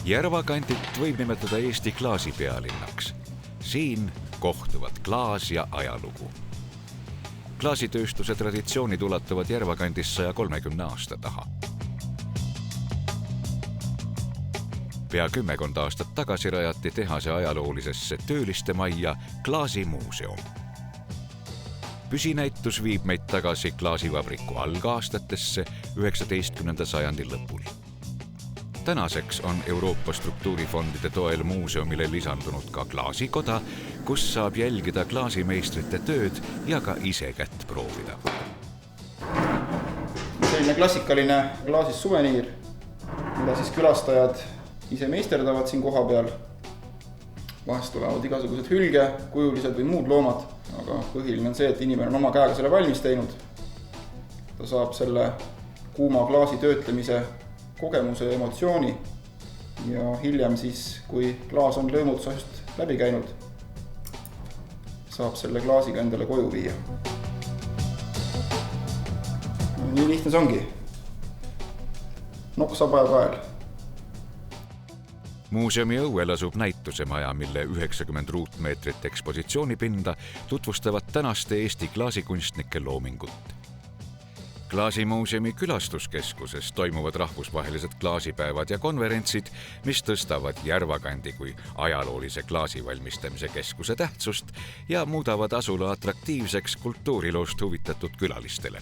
Järvakandit võib nimetada Eesti klaasi pealinnaks. Siin kohtuvad klaas ja ajalugu. Klaasitööstuse traditsioonid ulatuvad Järvakandis 130 aasta taha. Pea 10 aastat tagasi rajati tehase ajaloolisesse tööliste majja Klaasimuuseum. Püsinäitus viib meid tagasi klaasivabriku algaastatesse 19. sajandi lõpul. Tänaseks on Euroopa struktuurifondide toel muuseumile lisandunud ka klaasikoda, kus saab jälgida klaasimeistrite tööd ja ka ise kätt proovida. Selline klassikaline klaasist suveniir, mida siis külastajad ise meisterdavad siin koha peal. Vahest tulevad igasugused hülge, kujulised või muud loomad, aga põhiline on see, et inimene on oma käega selle valmis teinud. Ta saab selle kuuma klaasi töötlemise kogemuse ja emotsiooni ja hiljem siis, kui klaas on lõõmutusest läbi käinud, saab selle klaasiga endale koju viia. Nii lihtne see ongi. Nokk, saba ja kael. Muuseumi õuel asub näitusemaja, mille 90 ruutmeetrit ekspositsioonipinda tutvustavad tänaste Eesti klaasikunstnike loomingut. Klaasimuuseumi külastuskeskuses toimuvad rahvusvahelised klaasipäevad ja konverentsid, mis tõstavad Järvakandi kui ajaloolise klaasivalmistamise keskuse tähtsust ja muudavad asula atraktiivseks kultuuriloost huvitatud külalistele.